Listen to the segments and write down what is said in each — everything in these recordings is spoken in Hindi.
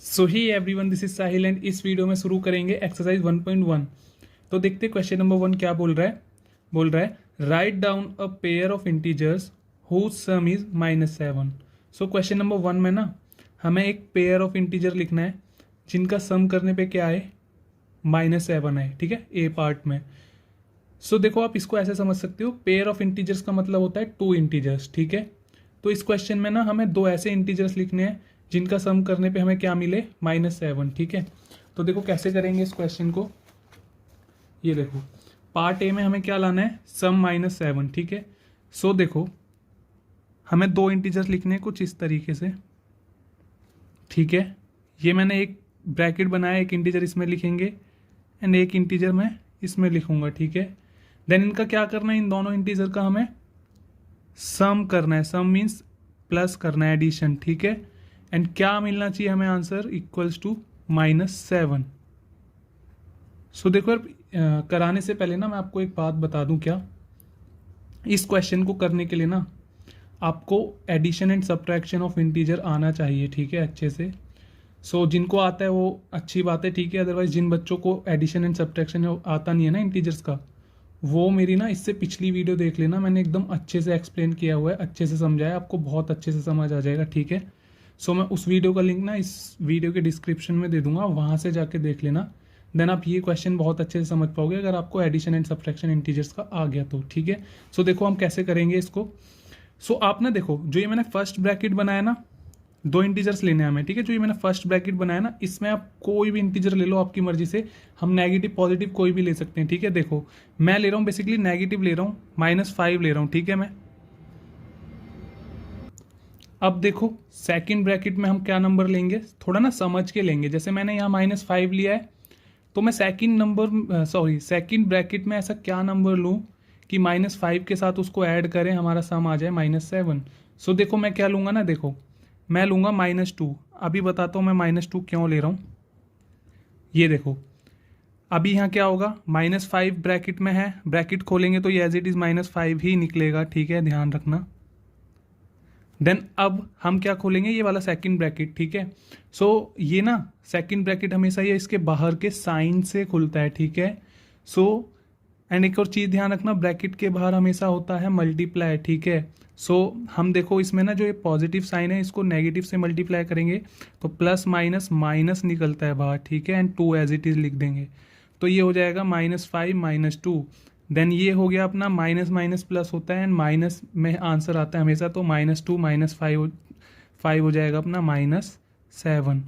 So he everyone, this is Sahil and इस वीडियो में शुरू करेंगे एक्सरसाइज 1.1। तो देखते क्वेश्चन नंबर 1 क्या बोल रहा है write down a pair of integers whose sum is -7। So question number 1 में ना हमें एक पेयर ऑफ इंटीजर लिखना है जिनका सम करने पे क्या आए, -7 आए। ठीक है, ए पार्ट में। सो देखो, आप इसको ऐसे समझ सकते हो, पेयर ऑफ इंटीजर्स का मतलब होता है 2 इंटीजर्स। ठीक है, तो इस क्वेश्चन में ना हमें 2 ऐसे इंटीजर्स लिखने हैं जिनका सम करने पे हमें क्या मिले, -7। ठीक है, तो देखो कैसे करेंगे इस क्वेश्चन को। ये देखो, पार्ट ए में हमें क्या लाना है, सम -7। ठीक है, सो देखो हमें 2 इंटीजर्स लिखने हैं कुछ इस तरीके से। ठीक है, ये मैंने एक ब्रैकेट बनाया, एक इंटीजर इसमें लिखेंगे एंड एक इंटीजर मैं इसमें लिखूंगा। ठीक है, देन इनका क्या करना है, इन दोनों इंटीजर का हमें सम करना है। सम मीन्स प्लस करना है, एडिशन। ठीक है, एंड क्या मिलना चाहिए हमें, आंसर इक्वल्स टू -7। सो देखो यार, कराने से पहले ना मैं आपको एक बात बता दूं क्या, इस क्वेश्चन को करने के लिए ना आपको addition and subtraction of integer आना चाहिए। ठीक है, अच्छे से। सो जिनको आता है वो अच्छी बात है, ठीक है। अदरवाइज जिन बच्चों को एडिशन एंड सब्ट्रैक्शन आता नहीं है ना इंटीजर्स का, वो मेरी ना इससे पिछली वीडियो देख लेना, मैंने एकदम अच्छे से एक्सप्लेन किया हुआ है, अच्छे से समझाया, आपको बहुत अच्छे से समझ आ जाएगा। ठीक है, सो मैं उस वीडियो का लिंक ना इस वीडियो के डिस्क्रिप्शन में दे दूंगा, वहाँ से जाके देख लेना। देन आप ये क्वेश्चन बहुत अच्छे से समझ पाओगे अगर आपको एडिशन एंड सब्ट्रैक्शन इंटीजर्स का आ गया तो। ठीक है, सो देखो हम कैसे करेंगे इसको। सो आप ना देखो, जो ये मैंने फर्स्ट ब्रैकेट बनाया ना, 2 इंटीजर्स लेने हैं हमें। ठीक है, जो ये मैंने फर्स्ट ब्रैकेट बनाया ना, इसमें आप कोई भी इंटीजर ले लो आपकी मर्जी से, हम नेगेटिव पॉजिटिव कोई भी ले सकते हैं। ठीक है, देखो मैं ले रहा हूँ बेसिकली नेगेटिव ले रहा हूँ, -5 ले रहा हूँ। ठीक है, मैं अब देखो सेकंड ब्रैकेट में हम क्या नंबर लेंगे, थोड़ा ना समझ के लेंगे। जैसे मैंने यहाँ -5 लिया है, तो मैं सेकंड ब्रैकेट में ऐसा क्या नंबर लूँ कि -5 के साथ उसको ऐड करें, हमारा सम आ जाए -7। सो देखो मैं क्या लूँगा ना, देखो मैं लूँगा -2। अभी बताता हूँ मैं -2 क्यों ले रहा हूँ। ये देखो, अभी यहाँ क्या होगा, -5 ब्रैकेट में है, ब्रैकेट खोलेंगे तो ये एज इट इज़ -5 ही निकलेगा। ठीक है, ध्यान रखना। देन अब हम क्या खोलेंगे, ये वाला सेकंड ब्रैकेट। ठीक है, सो ये ना सेकंड ब्रैकेट हमेशा ये इसके बाहर के साइन से खुलता है। ठीक है, सो एंड एक और चीज़ ध्यान रखना, ब्रैकेट के बाहर हमेशा होता है मल्टीप्लाई। ठीक है, सो हम देखो इसमें ना जो ये पॉजिटिव साइन है, इसको नेगेटिव से मल्टीप्लाई करेंगे तो प्लस माइनस माइनस निकलता है बाहर। ठीक है, एंड 2 एज इट इज़ लिख देंगे, तो ये हो जाएगा -5 -2। देन ये हो गया अपना माइनस माइनस प्लस होता है एंड माइनस में आंसर आता है हमेशा, तो -2 -5 हो जाएगा अपना -7।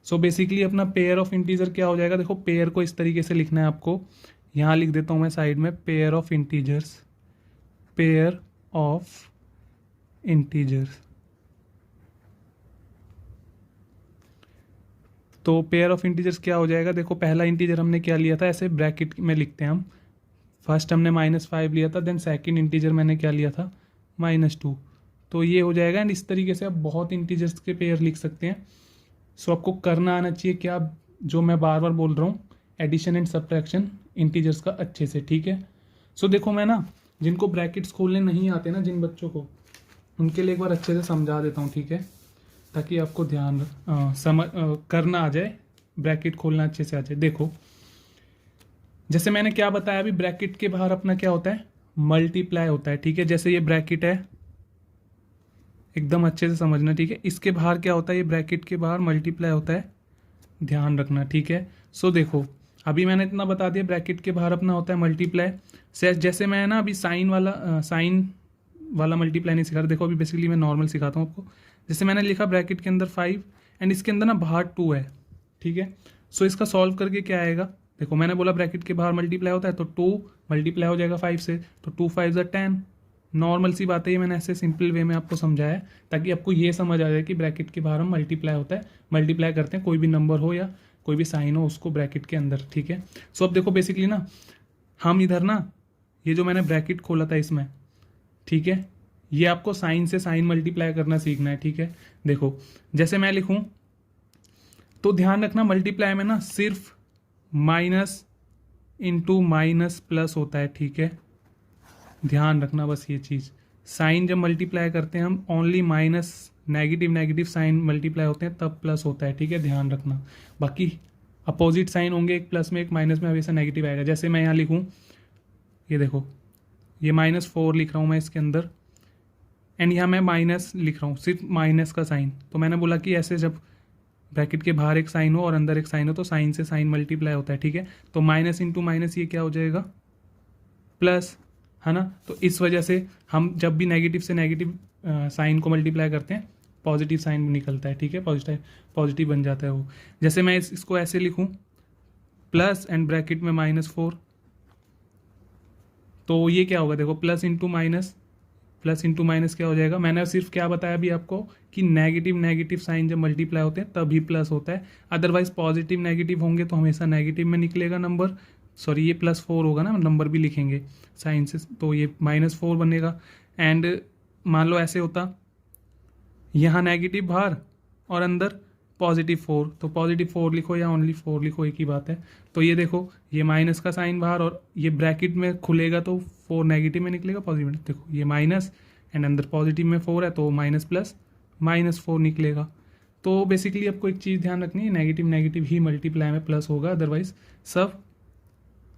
सो बेसिकली अपना पेयर ऑफ इंटीजर क्या हो जाएगा, देखो पेयर को इस तरीके से लिखना है आपको, यहाँ लिख देता हूँ मैं साइड में, pair of integers, pair of integers. तो पेयर ऑफ इंटीजर्स क्या हो जाएगा, देखो पहला इंटीजर हमने क्या लिया था, ऐसे ब्रैकेट में लिखते हैं हम, फर्स्ट हमने -5 लिया था, देन सेकंड इंटीजर मैंने क्या लिया था, -2। तो ये हो जाएगा, एंड इस तरीके से आप बहुत इंटीजर्स के पेयर लिख सकते हैं। सो आपको करना आना चाहिए क्या, जो मैं बार बार बोल रहा हूँ, एडिशन एंड सब्ट्रैक्शन इंटीजर्स का अच्छे से। ठीक है, सो देखो मैं ना जिनको ब्रैकेट्स खोलने नहीं आते ना, जिन बच्चों को, उनके लिए एक बार अच्छे से समझा देता हूँ। ठीक है, ताकि आपको ध्यान करना आ जाए, ब्रैकेट खोलना अच्छे से आ जाए। देखो जैसे मैंने क्या बताया अभी, ब्रैकेट के बाहर अपना क्या होता है, मल्टीप्लाई होता है। ठीक है, जैसे ये ब्रैकेट है, एकदम अच्छे से समझना। ठीक है, इसके बाहर क्या होता है, ये ब्रैकेट के बाहर मल्टीप्लाई होता है, ध्यान रखना। ठीक है, सो देखो अभी मैंने इतना बता दिया, ब्रैकेट के बाहर अपना होता है मल्टीप्लाई। जैसे मैं ना अभी साइन वाला मल्टीप्लाई नहीं सिखा रहा, देखो अभी बेसिकली मैं नॉर्मल सिखाता हूँ आपको। जैसे मैंने लिखा ब्रैकेट के अंदर 5 एंड इसके अंदर ना बाहर 2 है। ठीक है, सो इसका सॉल्व करके क्या आएगा, देखो मैंने बोला ब्रैकेट के बाहर मल्टीप्लाई होता है, तो 2 मल्टीप्लाई हो जाएगा 5 से, तो 2 5 10। नॉर्मल सी बात है, ये मैंने ऐसे सिंपल वे में आपको समझाया है ताकि आपको ये समझ आ जाए कि ब्रैकेट के बाहर हम मल्टीप्लाई होता है, मल्टीप्लाई करते हैं कोई भी नंबर हो या कोई भी साइन हो उसको ब्रैकेट के अंदर। ठीक है, सो अब देखो बेसिकली ना हम इधर ना, ये जो मैंने ब्रैकेट खोला था इसमें, ठीक है, ये आपको साइन से साइन मल्टीप्लाई करना सीखना है। ठीक है, देखो जैसे मैं लिखूं तो ध्यान रखना, मल्टीप्लाई में ना सिर्फ माइनस इंटू माइनस प्लस होता है। ठीक है, ध्यान रखना बस ये चीज़, साइन जब मल्टीप्लाई करते हैं हम only minus negative negative sign multiply होते हैं तब प्लस होता है, ठीक है, ध्यान रखना। बाकी अपोजिट साइन होंगे, एक प्लस में एक माइनस में, हमेशा नेगेटिव आएगा। जैसे मैं यहाँ लिखूँ, ये देखो, ये -4 लिख रहा हूँ मैं इसके अंदर, एंड यहाँ मैं माइनस लिख रहा हूँ, सिर्फ माइनस का साइन। तो मैंने बोला कि ऐसे जब ब्रैकेट के बाहर एक साइन हो और अंदर एक साइन हो तो साइन से साइन मल्टीप्लाई होता है, ठीक है। तो माइनस इंटू माइनस ये क्या हो जाएगा, प्लस, है ना। तो इस वजह से हम जब भी नेगेटिव से नेगेटिव साइन को मल्टीप्लाई करते हैं पॉजिटिव साइन निकलता है, ठीक है, पॉजिटिव बन जाता है वो। जैसे मैं इसको ऐसे लिखूं, प्लस एंड ब्रैकेट में -4, तो ये क्या होगा, देखो प्लस इंटू माइनस क्या हो जाएगा। मैंने सिर्फ क्या बताया अभी आपको कि नेगेटिव नेगेटिव साइन जब मल्टीप्लाई होते हैं तभी प्लस होता है, अदरवाइज पॉजिटिव नेगेटिव होंगे तो हमेशा नेगेटिव में निकलेगा नंबर। सॉरी, ये +4 होगा ना, नंबर भी लिखेंगे साइन से, तो ये -4 बनेगा। एंड मान लो ऐसे होता, यहाँ नेगेटिव बाहर और अंदर +4, तो +4 लिखो या ओनली 4 लिखो, एक ही बात है। तो ये देखो, ये माइनस का साइन बाहर और ये ब्रैकेट में खुलेगा तो 4 नेगेटिव में निकलेगा, पॉजिटिव में। देखो ये माइनस एंड अंदर पॉजिटिव में 4 है तो माइनस प्लस -4 निकलेगा। तो बेसिकली आपको एक चीज़ ध्यान रखनी है, नेगेटिव नेगेटिव ही मल्टीप्लाई में प्लस होगा, अदरवाइज सब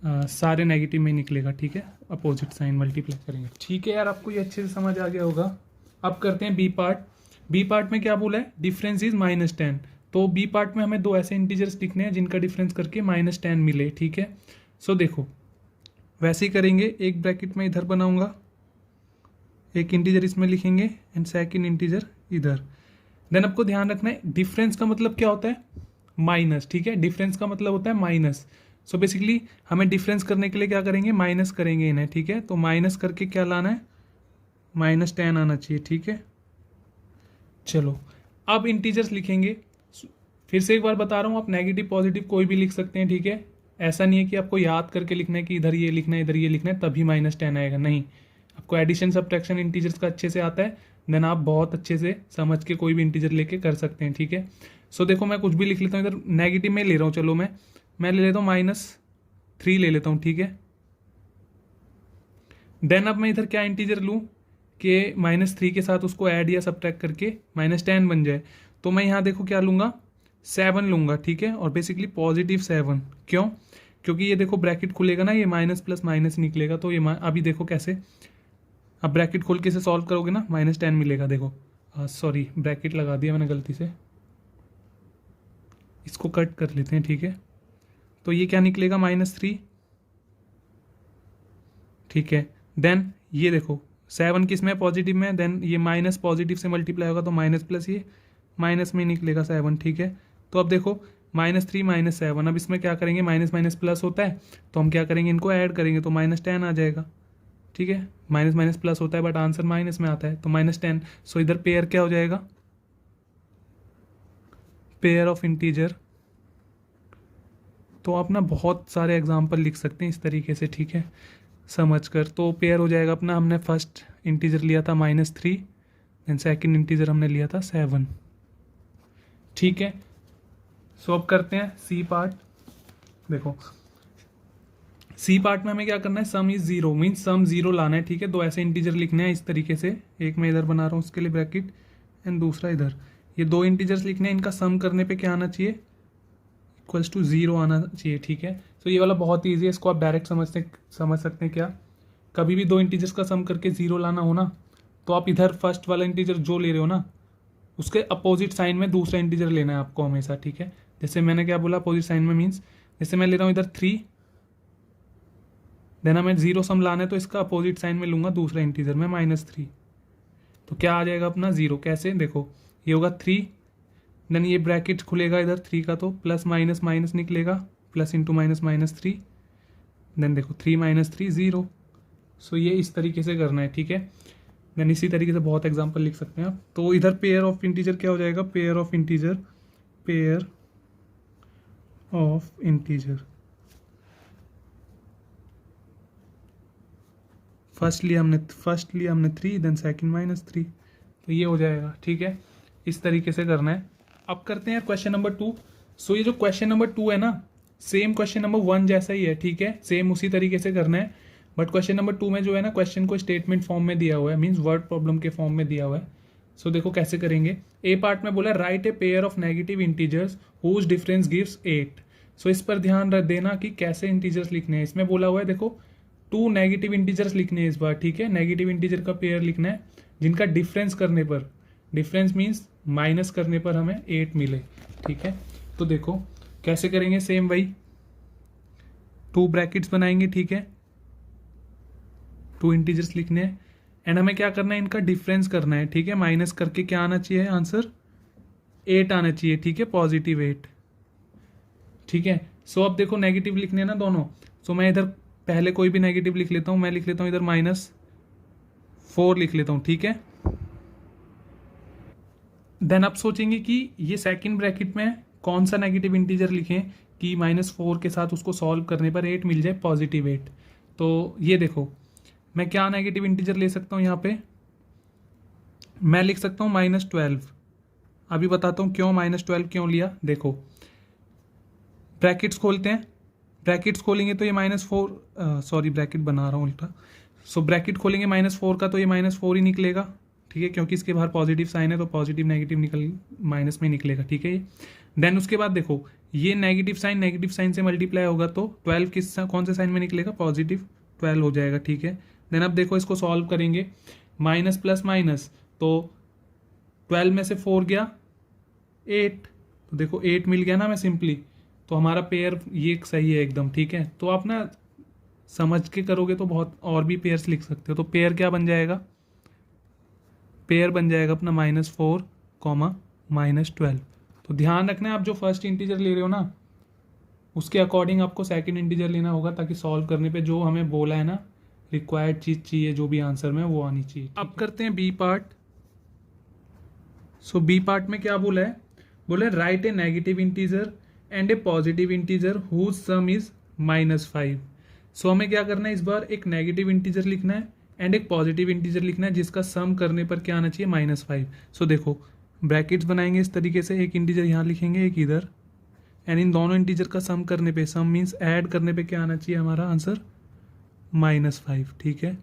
सारे नेगेटिव में निकलेगा, ठीक है, अपोजिट साइन मल्टीप्लाई करेंगे। ठीक है यार, आपको ये अच्छे से समझ आ गया होगा। अब करते हैं बी पार्ट। बी पार्ट में क्या बोला है, डिफरेंस इज -10। तो बी पार्ट में हमें दो ऐसे इंटीजर्स लिखने हैं जिनका डिफरेंस करके -10 मिले, ठीक है। सो देखो, वैसे ही करेंगे, एक ब्रैकेट में इधर बनाऊंगा, एक इंटीजर इसमें लिखेंगे एंड सेकंड इंटीजर इधर। देन आपको ध्यान रखना है, डिफरेंस का मतलब क्या होता है, माइनस, ठीक है, डिफरेंस का मतलब होता है माइनस। सो बेसिकली हमें डिफरेंस करने के लिए क्या करेंगे, माइनस करेंगे इन्हें, ठीक है। तो माइनस करके क्या लाना है, -10 आना चाहिए, ठीक है। चलो अब इंटीजर्स लिखेंगे। फिर से एक बार बता रहा हूँ, आप नेगेटिव पॉजिटिव कोई भी लिख सकते हैं, ठीक है। ऐसा नहीं है कि आपको याद करके लिखना है कि इधर ये लिखना है इधर ये लिखना है तभी -10 आएगा, नहीं। आपको एडिशन सब्ट्रैक्शन इंटीजर्स का अच्छे से आता है, देन आप बहुत अच्छे से समझ के कोई भी इंटीजर लेके कर सकते हैं, ठीक है। सो देखो, मैं कुछ भी लिख लेता हूँ, इधर नेगेटिव में ले रहा हूँ, चलो मैं ले लेता हूँ -3 ले लेता हूँ, ठीक है। देन अब मैं इधर क्या इंटीजर लूँ कि -3 के साथ उसको ऐड या सब्ट्रैक्ट करके -10 बन जाए। तो मैं यहाँ देखो क्या लूँगा, 7 लूँगा, ठीक है, और बेसिकली +7। क्यों, क्योंकि ये देखो ब्रैकेट खुलेगा ना, ये माइनस प्लस माइनस निकलेगा, तो ये अभी देखो कैसे, अब ब्रैकेट खोल के इसे सॉल्व करोगे ना, -10 मिलेगा। देखो सॉरी, ब्रैकेट लगा दिया मैंने गलती से, इसको कट कर लेते हैं, ठीक है। तो ये क्या निकलेगा, -3, ठीक है। देन ये देखो 7 किस में, पॉजिटिव में, देन ये माइनस पॉजिटिव से मल्टीप्लाई होगा तो माइनस प्लस ये माइनस में निकलेगा 7, ठीक है। तो अब देखो -3 -7, अब इसमें क्या करेंगे, माइनस माइनस प्लस होता है तो हम क्या करेंगे, इनको ऐड करेंगे तो -10 आ जाएगा, ठीक है। माइनस माइनस प्लस होता है बट आंसर माइनस में आता है, तो -10। सो इधर पेयर क्या हो जाएगा, पेयर ऑफ इंटीजर। तो आप ना बहुत सारे एग्जाम्पल लिख सकते हैं इस तरीके से, ठीक है, समझ कर। तो पेयर हो जाएगा अपना, हमने फर्स्ट इंटीजर लिया था -3, देन सेकंड इंटीजर हमने लिया था 7, ठीक है। सो अब करते हैं सी पार्ट। देखो सी पार्ट में हमें क्या करना है, सम इज 0, मीन्स सम 0 लाना है, ठीक है। दो ऐसे इंटीजर लिखने हैं इस तरीके से, एक मैं इधर बना रहा हूँ उसके लिए ब्रैकेट एंड दूसरा इधर। ये दो इंटीजर्स लिखने हैं, इनका सम करने पे क्या आना चाहिए, =0 आना चाहिए, ठीक है। तो ये वाला बहुत ईजी है, इसको आप डायरेक्ट समझ सकते हैं। क्या, कभी भी दो इंटीजर्स का सम करके 0 लाना हो ना, तो आप इधर फर्स्ट वाला इंटीजर जो ले रहे हो ना, उसके अपोजिट साइन में दूसरा इंटीजर लेना है आपको हमेशा, ठीक है। जैसे मैंने क्या बोला, अपोजिट साइन में मीन्स जैसे मैं ले रहा हूँ इधर 3, देन हमें 0 सम लाना है तो इसका अपोजिट साइन में लूँगा दूसरा इंटीजर में -3, तो क्या आ जाएगा अपना 0। कैसे, देखो ये होगा 3, देन ये ब्रैकेट खुलेगा इधर 3 का, तो प्लस माइनस माइनस निकलेगा, प्लस इंटू माइनस -3, देन देखो 3 - 3 0। सो ये इस तरीके से करना है, ठीक है। देन इसी तरीके से बहुत एग्जांपल लिख सकते हैं आप। तो इधर पेयर ऑफ इंटीजर क्या हो जाएगा, पेयर ऑफ इंटीजर फर्स्ट लिया हमने 3, देन सेकंड -3, तो ये हो जाएगा, ठीक है। इस तरीके से करना है। अब करते हैं क्वेश्चन नंबर 2। सो ये जो क्वेश्चन नंबर 2 है ना, सेम क्वेश्चन नंबर 1 जैसा ही है, ठीक है, सेम उसी तरीके से करना है। बट क्वेश्चन नंबर 2 में जो है ना, क्वेश्चन को स्टेटमेंट फॉर्म में दिया हुआ है, मीन्स वर्ड प्रॉब्लम के फॉर्म में दिया हुआ है। सो देखो कैसे करेंगे। ए पार्ट में बोला write a pair of negative integers whose difference gives 8। So इस पर ध्यान रख देना कि कैसे इंटीजर्स लिखने हैं। इसमें बोला हुआ है देखो 2 नेगेटिव इंटीजर्स लिखने हैं इस बार, ठीक है। नेगेटिव इंटीजर का पेयर लिखना है जिनका डिफरेंस करने पर, डिफरेंस मीन्स माइनस करने पर हमें 8 मिले, ठीक है। तो देखो कैसे करेंगे, सेम वही 2 ब्रैकेट्स बनाएंगे, ठीक है। 2 इंटीजर्स लिखने हैं एंड हमें क्या करना है, इनका डिफरेंस करना है, ठीक है। माइनस करके क्या आना चाहिए आंसर, 8 आना चाहिए, ठीक है, पॉजिटिव 8, ठीक है। सो अब देखो नेगेटिव लिखने हैं ना दोनों। सो मैं इधर पहले कोई भी नेगेटिव लिख लेता हूं, मैं लिख लेता हूं इधर -4 लिख लेता हूं, ठीक है। देन आप सोचेंगे कि ये सेकंड ब्रैकेट में कौन सा नेगेटिव इंटीजर लिखें कि -4 के साथ उसको सॉल्व करने पर 8 मिल जाए, पॉजिटिव 8। तो ये देखो मैं क्या नेगेटिव इंटीजर ले सकता हूँ यहाँ पे, मैं लिख सकता हूँ -12। अभी बताता हूँ क्यों -12 क्यों लिया। देखो ब्रैकेट्स खोलते हैं, ब्रैकेट्स खोलेंगे तो ये -4, सॉरी ब्रैकेट बना रहा हूँ उल्टा। सो ब्रैकेट खोलेंगे -4 का तो ये -4 ही निकलेगा, ठीक है, क्योंकि इसके बाहर पॉजिटिव साइन है तो पॉजिटिव नेगेटिव निकल माइनस में निकलेगा, ठीक है। देन उसके बाद देखो ये नेगेटिव साइन से मल्टीप्लाई होगा तो 12 कौन से साइन में निकलेगा, पॉजिटिव 12 हो जाएगा, ठीक है। देन अब देखो इसको सॉल्व करेंगे, माइनस प्लस माइनस, तो 12 में से 4 गया 8, तो देखो 8 मिल गया ना हमें सिंपली। तो हमारा पेयर ये सही है एकदम, ठीक है। तो आप ना समझ के करोगे तो बहुत और भी पेयर्स लिख सकते हो। तो पेयर क्या बन जाएगा, पेयर बन जाएगा अपना -4, -12। तो ध्यान रखना आप जो फर्स्ट इंटीजर ले रहे हो ना उसके अकॉर्डिंग आपको सेकंड इंटीजर लेना होगा, ताकि सॉल्व करने पे जो हमें बोला है ना रिक्वायर्ड चीज चाहिए जो भी आंसर में वो आनी चाहिए। अब करते हैं B part. So B part में क्या बोला है, बोला है write a negative integer and a positive integer whose sum is -5। So हमें क्या करना है, इस बार एक नेगेटिव इंटीजर लिखना है एंड एक पॉजिटिव इंटीजर लिखना है जिसका सम करने पर क्या आना चाहिए, -5। सो देखो ब्रैकेट्स बनाएंगे इस तरीके से, एक इंटीजर यहाँ लिखेंगे एक इधर, एंड इन दोनों इंटीजर का सम करने पे, सम मीन्स ऐड करने पे क्या आना चाहिए हमारा आंसर, -5, ठीक है।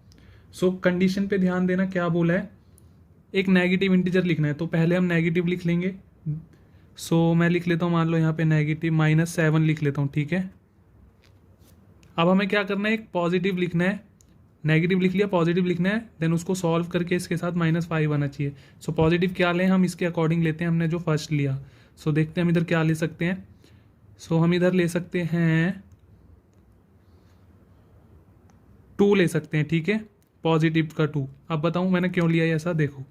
सो कंडीशन पे ध्यान देना, क्या बोला है, एक नेगेटिव इंटीजर लिखना है तो पहले हम नेगेटिव लिख लेंगे। सो मैं लिख लेता हूँ, मान लो यहाँ पे नेगेटिव -7 लिख लेता हूँ, ठीक है। अब हमें क्या करना है, एक पॉजिटिव लिखना है, नेगेटिव लिख लिया, पॉजिटिव लिखना है, देन उसको सॉल्व करके इसके साथ -5 आना चाहिए। सो पॉजिटिव क्या लें हम, इसके अकॉर्डिंग लेते हैं हमने जो फर्स्ट लिया। सो देखते हैं हम इधर क्या ले सकते हैं। सो हम इधर ले सकते हैं 2 ले सकते हैं, ठीक है, पॉजिटिव का 2। अब बताऊं मैंने क्यों लिया है ऐसा, देखो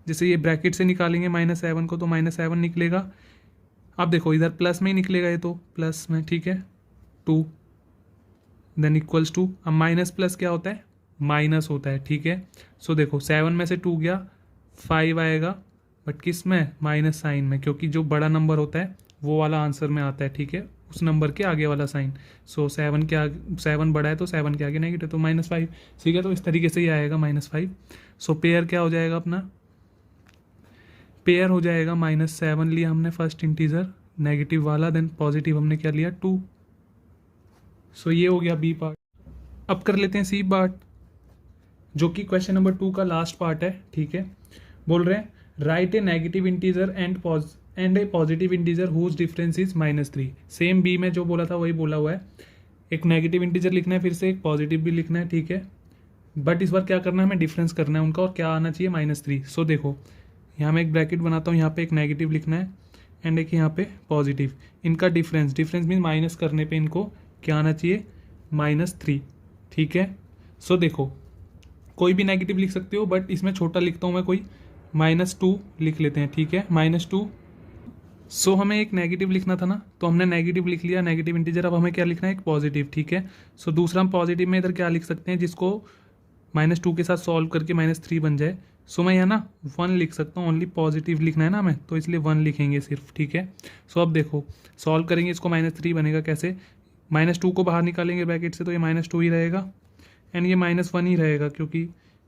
जैसे ये ब्रैकेट से निकालेंगे -7 को तो -7 निकलेगा। अब देखो इधर प्लस में ही निकलेगा ये तो प्लस में, ठीक है, 2 देन इक्वल्स टू, अब माइनस प्लस क्या होता है, माइनस होता है, ठीक है। सो देखो 7 में से 2 गया 5 आएगा, बट किस में, माइनस साइन में, क्योंकि जो बड़ा नंबर होता है वो वाला आंसर में आता है, ठीक है, उस नंबर के आगे वाला साइन। सो 7 बड़ा है तो 7 के आगे नेगेटिव तो -5, ठीक है। तो इस तरीके से ही आएगा -5। सो पेयर क्या हो जाएगा अपना, पेयर हो जाएगा -7 लिया हमने फर्स्ट इंटीजर नेगेटिव वाला, देन पॉजिटिव हमने क्या लिया 2। सो ये हो गया बी पार्ट। अब कर लेते हैं सी पार्ट, जो कि क्वेश्चन नंबर 2 का लास्ट पार्ट है, ठीक है। बोल रहे हैं write a negative integer and a positive integer whose difference is -3। Same B में जो बोला था वही बोला हुआ है, एक नेगेटिव इंटीजर लिखना है, फिर से एक पॉजिटिव भी लिखना है, ठीक है। बट इस बार क्या करना है, हमें डिफरेंस करना है उनका और क्या आना चाहिए, -3। सो देखो यहाँ मैं एक ब्रैकेट बनाता हूँ, यहाँ पे एक नेगेटिव लिखना है एंड एक यहाँ पे पॉजिटिव, इनका डिफरेंस मीन माइनस करने पे इनको क्या आना चाहिए, -3, ठीक है। सो देखो कोई भी नेगेटिव लिख सकते हो, बट इसमें छोटा लिखता हूँ मैं, कोई -2 लिख लेते हैं, ठीक है, -2। सो हमें एक नेगेटिव लिखना था ना, तो हमने नेगेटिव लिख लिया, नेगेटिव इंटीजर। अब हमें क्या लिखना है, एक पॉजिटिव, ठीक है। सो दूसरा हम पॉजिटिव में इधर क्या लिख सकते हैं, जिसको -2 के साथ सॉल्व करके -3 बन जाए। सो मैं यहाँ ना 1 लिख सकता हूँ, ओनली पॉजिटिव लिखना है ना हमें, तो इसलिए 1 लिखेंगे सिर्फ, ठीक है। सो अब देखो सॉल्व करेंगे इसको, -3 बनेगा कैसे, -2 को बाहर निकालेंगे ब्रैकेट से तो ये -2 ही रहेगा एंड ये -1 ही रहेगा, क्योंकि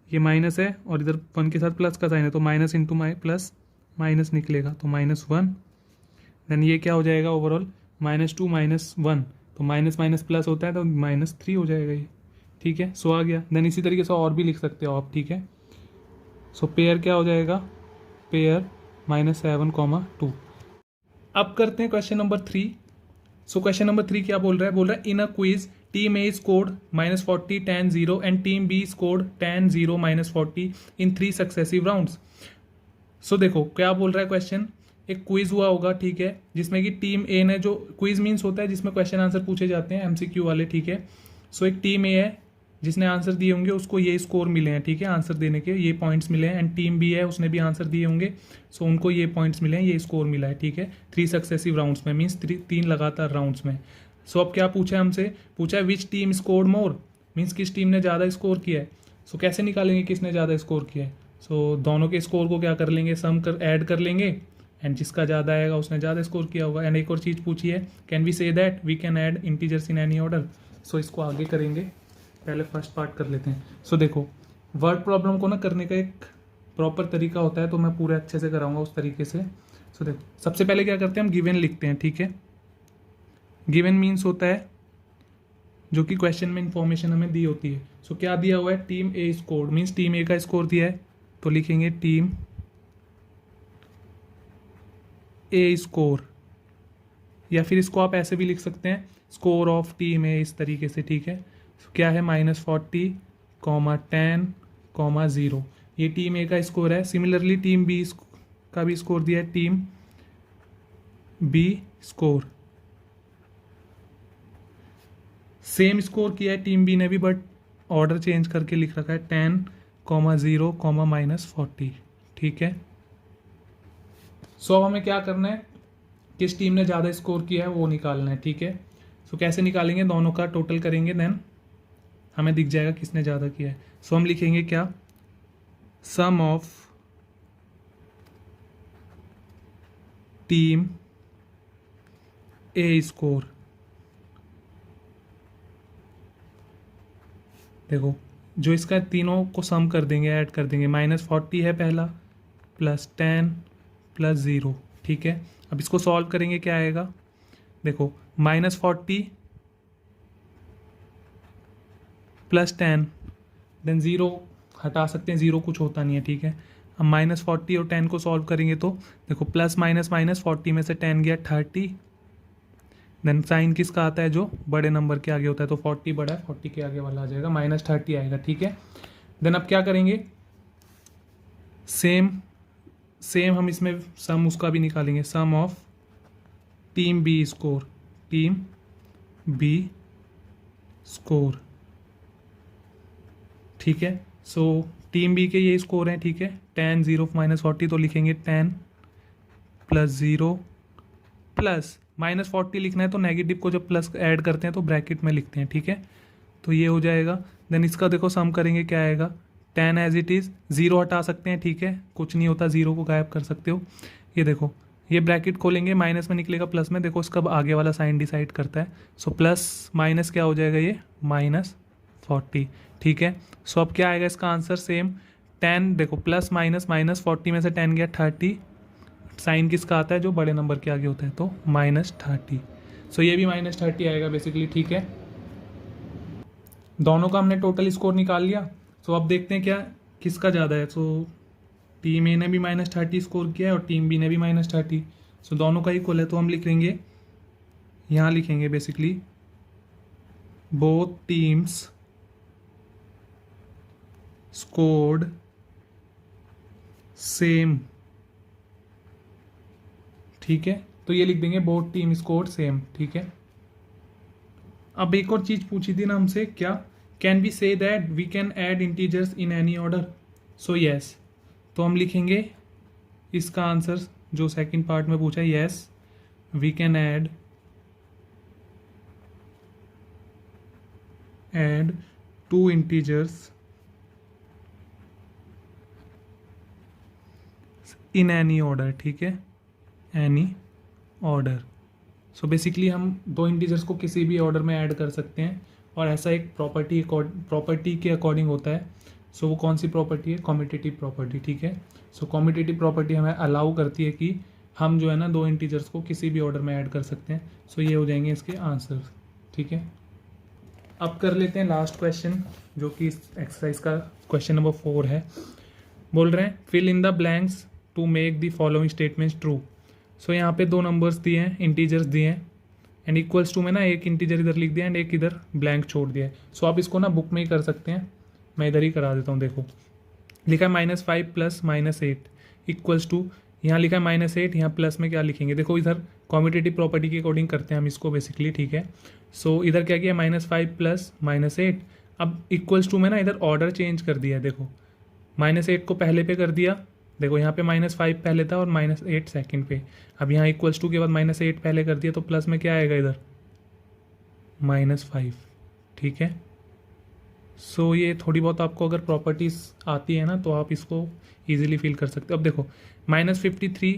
ये माइनस है और इधर 1 के साथ प्लस का साइन है, तो माइनस इंटू प्लस माइनस निकलेगा, तो -1। देन ये क्या हो जाएगा ओवरऑल, -2 -1, तो माइनस माइनस प्लस होता है तो -3 हो जाएगा ये, ठीक है, सो आ गया। देन इसी तरीके से और भी लिख सकते हो आप, ठीक है। सो पेयर क्या हो जाएगा, पेयर -7, 2। अब करते हैं question number 3। So question number 3 क्या बोल रहा है, बोल रहा है in a quiz team A scored -40, 10, 0 and team B scored 10, 0, -40 in 3 successive rounds. So देखो क्या बोल रहा है क्वेश्चन, एक क्विज हुआ होगा, ठीक है, जिसमें कि टीम ए ने, जो क्विज मीन्स होता है जिसमें क्वेश्चन आंसर पूछे जाते हैं, एमसीक्यू वाले, ठीक है। सो एक टीम ए है जिसने आंसर दिए होंगे, उसको ये स्कोर मिले हैं, ठीक है, आंसर देने के ये पॉइंट्स मिले हैं। एंड टीम बी है, उसने भी आंसर दिए होंगे, सो उनको ये पॉइंट्स मिले हैं, ये स्कोर मिला है, ठीक है, 3 सक्सेसिव राउंड्स में, मीन्स 3 लगातार राउंड्स में। सो अब क्या पूछा है हमसे, पूछा है which team scored more, means किस टीम ने ज़्यादा स्कोर किया है। सो कैसे निकालेंगे किसने ज़्यादा स्कोर किया है। सो दोनों के स्कोर को क्या कर लेंगे, सम कर ऐड कर लेंगे, एंड जिसका ज़्यादा आएगा उसने ज़्यादा स्कोर किया होगा। एंड एक और चीज़ पूछी है, can we say that we can add integers in any order. So इसको आगे करेंगे, पहले फर्स्ट पार्ट कर लेते हैं। सो देखो वर्ड प्रॉब्लम को ना करने का एक प्रॉपर तरीका होता है, तो मैं पूरे अच्छे से कराऊंगा उस तरीके से। सो देखो सबसे पहले क्या करते हैं, हम गिवन लिखते हैं, ठीक है। गिवन मीन्स होता है जो कि क्वेश्चन में इंफॉर्मेशन हमें दी होती है। सो क्या दिया हुआ है, टीम ए स्कोर, मीन्स टीम ए का स्कोर दिया है, तो लिखेंगे टीम ए स्कोर, या फिर इसको आप ऐसे भी लिख सकते हैं, स्कोर ऑफ टीम ए, इस तरीके से, ठीक है। So, क्या है -40, 10, 0, ये टीम ए का स्कोर है। सिमिलरली टीम बी का भी स्कोर दिया है, team B score, same score किया है टीम बी ने भी, बट ऑर्डर चेंज करके लिख रखा है 10, 0, -40, ठीक है। सो अब हमें क्या करना है, किस टीम ने ज़्यादा स्कोर किया है वो निकालना है, ठीक है। सो कैसे निकालेंगे, दोनों का टोटल करेंगे, देन हमें दिख जाएगा किसने ज़्यादा किया है। सो हम लिखेंगे क्या, सम ऑफ टीम ए स्कोर। देखो जो इसका तीनों को सम कर देंगे, ऐड कर देंगे, -40 है पहला, +10 +0, ठीक है। अब इसको सॉल्व करेंगे, क्या आएगा, देखो -40 +10, देन 0 हटा सकते हैं, 0 कुछ होता नहीं है, ठीक है। अब -40 और 10 को सॉल्व करेंगे तो देखो प्लस माइनस माइनस, 40 में से 10 गया 30, देन साइन किसका आता है, जो बड़े नंबर के आगे होता है, तो 40 बड़ा है, 40 के आगे वाला आ जाएगा, -30 आएगा, ठीक है। देन अब क्या करेंगे, सेम हम इसमें सम उसका भी निकालेंगे, sum of team B score, team B score, ठीक है। सो टीम बी के ये स्कोर हैं, ठीक है, 10, 0, -40, तो लिखेंगे 10 +0 प्लस -40 लिखना है, तो नेगेटिव को जब प्लस ऐड करते हैं तो ब्रैकेट में लिखते हैं, ठीक है। तो ये हो जाएगा, देन इसका देखो सम करेंगे, क्या आएगा, 10 एज इट इज़, 0 हटा सकते हैं, ठीक है, कुछ नहीं होता, 0 को गायब कर सकते हो। ये देखो ये ब्रैकेट खोलेंगे, माइनस में निकलेगा प्लस में, देखो इसका आगे वाला साइन डिसाइड करता है। सो प्लस माइनस क्या हो जाएगा, ये -40, ठीक है। सो अब क्या आएगा इसका आंसर, सेम 10, देखो प्लस माइनस माइनस, 40 में से 10 गया 30, साइन किसका आता है, जो बड़े नंबर के आगे होता है, तो -30। सो ये भी -30 आएगा बेसिकली, ठीक है। दोनों का हमने टोटल स्कोर निकाल लिया। सो अब देखते हैं क्या किसका ज़्यादा है। सो टीम ए ने भी -30 स्कोर किया है और टीम बी ने भी -30, सो दोनों का इक्वल है, तो हम लिख लेंगे, यहाँ लिखेंगे basically both teams scored same, ठीक है। तो ये लिख देंगे बोथ टीम स्कोर्ड सेम, ठीक है। अब एक और चीज पूछी थी ना हमसे, क्या can we say that we can add integers in any order. So yes, तो हम लिखेंगे इसका आंसर जो सेकंड पार्ट में पूछा है, yes we can add 2 integers in any order, ठीक है, एनी ऑर्डर। सो बेसिकली हम 2 इंटीजर्स को किसी भी ऑर्डर में ऐड कर सकते हैं, और ऐसा एक प्रॉपर्टी के अकॉर्डिंग होता है। सो वो कौन सी प्रॉपर्टी है, कॉम्यूटेटिव प्रॉपर्टी, ठीक है। सो कॉम्यूटेटिव प्रॉपर्टी हमें अलाउ करती है कि हम जो है ना 2 इंटीजर्स को किसी भी ऑर्डर में ऐड कर सकते हैं। सो ये हो जाएंगे इसके आंसर, ठीक है। अब कर लेते हैं लास्ट क्वेश्चन, जो कि इस एक्सरसाइज का क्वेश्चन नंबर 4 है। बोल रहे हैं fill in the blanks to make the following statements true. So यहाँ पे दो नंबर्स दिए हैं, इंटीजर्स दिए हैं, एंड इक्वल्स टू में ना एक इंटीजर इधर लिख दिया एंड एक इधर ब्लैंक छोड़ दिया है। सो आप इसको ना बुक में ही कर सकते हैं, मैं इधर ही करा देता हूँ। देखो लिखा है -5 + -8 इक्वल्स टू, यहाँ लिखा है -8, यहाँ प्लस में क्या लिखेंगे, देखो इधर कॉम्यूटेटिव प्रॉपर्टी के अकॉर्डिंग करते हैं हम इसको बेसिकली, ठीक है। सो इधर क्या किया, -5 + -8, अब इक्वल्स टू में ना इधर ऑर्डर चेंज कर दिया है। देखो -8 को पहले पे कर दिया, देखो यहाँ पे -5 पहले था और -8 सेकंड पे। अब यहाँ इक्वल्स टू के बाद -8 पहले कर दिया, तो प्लस में क्या आएगा इधर -5, ठीक है। सो ये थोड़ी बहुत आपको अगर प्रॉपर्टीज आती है ना तो आप इसको इजीली फील कर सकते हो। अब देखो -53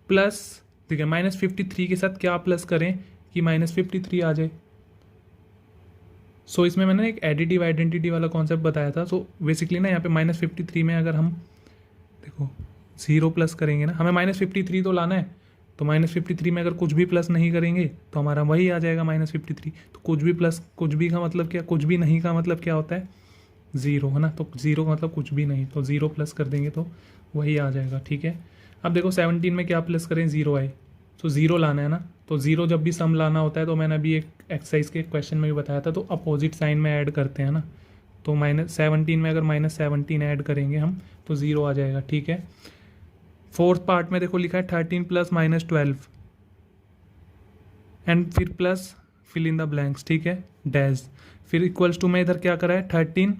प्लस, ठीक है, -53 के साथ क्या प्लस करें कि -53 आ जाए। सो इसमें मैंने एक एडिटिव आइडेंटिटी वाला कॉन्सेप्ट बताया था। सो बेसिकली ना यहाँ पे -53 में अगर हम देखो 0 प्लस करेंगे ना, हमें -53 तो लाना है, तो -53 में अगर कुछ भी प्लस नहीं करेंगे तो हमारा वही आ जाएगा -53। तो कुछ भी प्लस, कुछ भी का मतलब क्या, कुछ भी नहीं का मतलब क्या होता है 0, है ना। तो 0 का मतलब कुछ भी नहीं, तो 0 प्लस कर देंगे तो वही आ जाएगा, ठीक है। अब देखो 17 में क्या प्लस करें, 0 आए, तो 0 लाना है ना। तो 0 जब भी सम लाना होता है, तो मैंने अभी एक एक्सरसाइज के क्वेश्चन में भी बताया था, तो अपोजिट साइन में ऐड करते हैं ना। तो -17 में अगर -17 ऐड करेंगे हम तो 0 आ जाएगा, ठीक है। फोर्थ पार्ट में देखो लिखा है 13 + -12 एंड फिर plus fill in the blanks, ठीक है, डैश, फिर इक्वल्स टू में इधर क्या करा है 13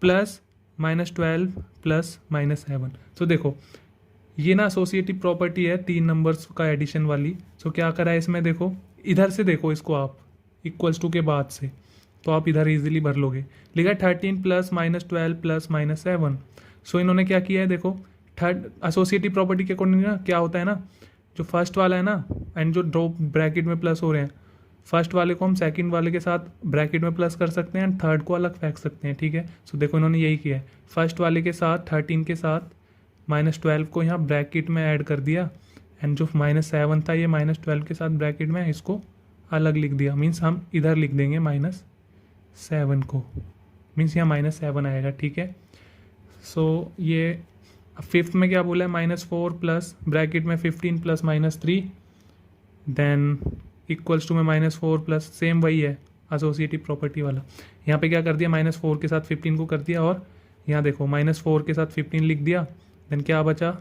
+ -12 + -7। तो देखो ये ना एसोसिएटिव प्रॉपर्टी है 3 नंबर्स का एडिशन वाली। सो क्या करा है इसमें, देखो इधर से देखो इसको आप इक्वल्स टू के बाद से, तो आप इधर इजीली भर लोगे। लिखा है 13 + -12 + -7। सो इन्होंने क्या किया है, देखो थर्ड एसोसिएटिव प्रॉपर्टी के अकॉर्डिंग ना क्या होता है ना, जो फर्स्ट वाला है ना एंड जो दो ब्रैकेट में प्लस हो रहे हैं, फर्स्ट वाले को हम सेकंड वाले के साथ ब्रैकेट में प्लस कर सकते हैं एंड थर्ड को अलग फेंक सकते हैं, ठीक है। सो देखो इन्होंने यही किया है, फर्स्ट वाले के साथ 13 के साथ -12 को यहाँ ब्रैकेट में ऐड कर दिया एंड जो -7 था ये -12 के साथ ब्रैकेट में इसको अलग लिख दिया। मीन्स हम इधर लिख देंगे -7 को, मीन्स यहाँ -7 आएगा, ठीक है। सो ये फिफ्थ में क्या बोला है, -4 प्लस ब्रैकेट में 15 + -3 देन इक्वल्स टू में -4 प्लस, सेम वही है एसोसिएटिव प्रॉपर्टी वाला। यहाँ पे क्या कर दिया, -4 के साथ 15 को कर दिया, और यहाँ देखो -4 के साथ 15 लिख दिया, देन क्या बचा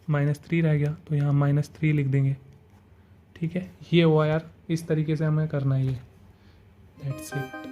-3 रह गया, तो यहाँ -3 लिख देंगे, ठीक है। ये हुआ यार, इस तरीके से हमें करना है ये, दैट्स इट।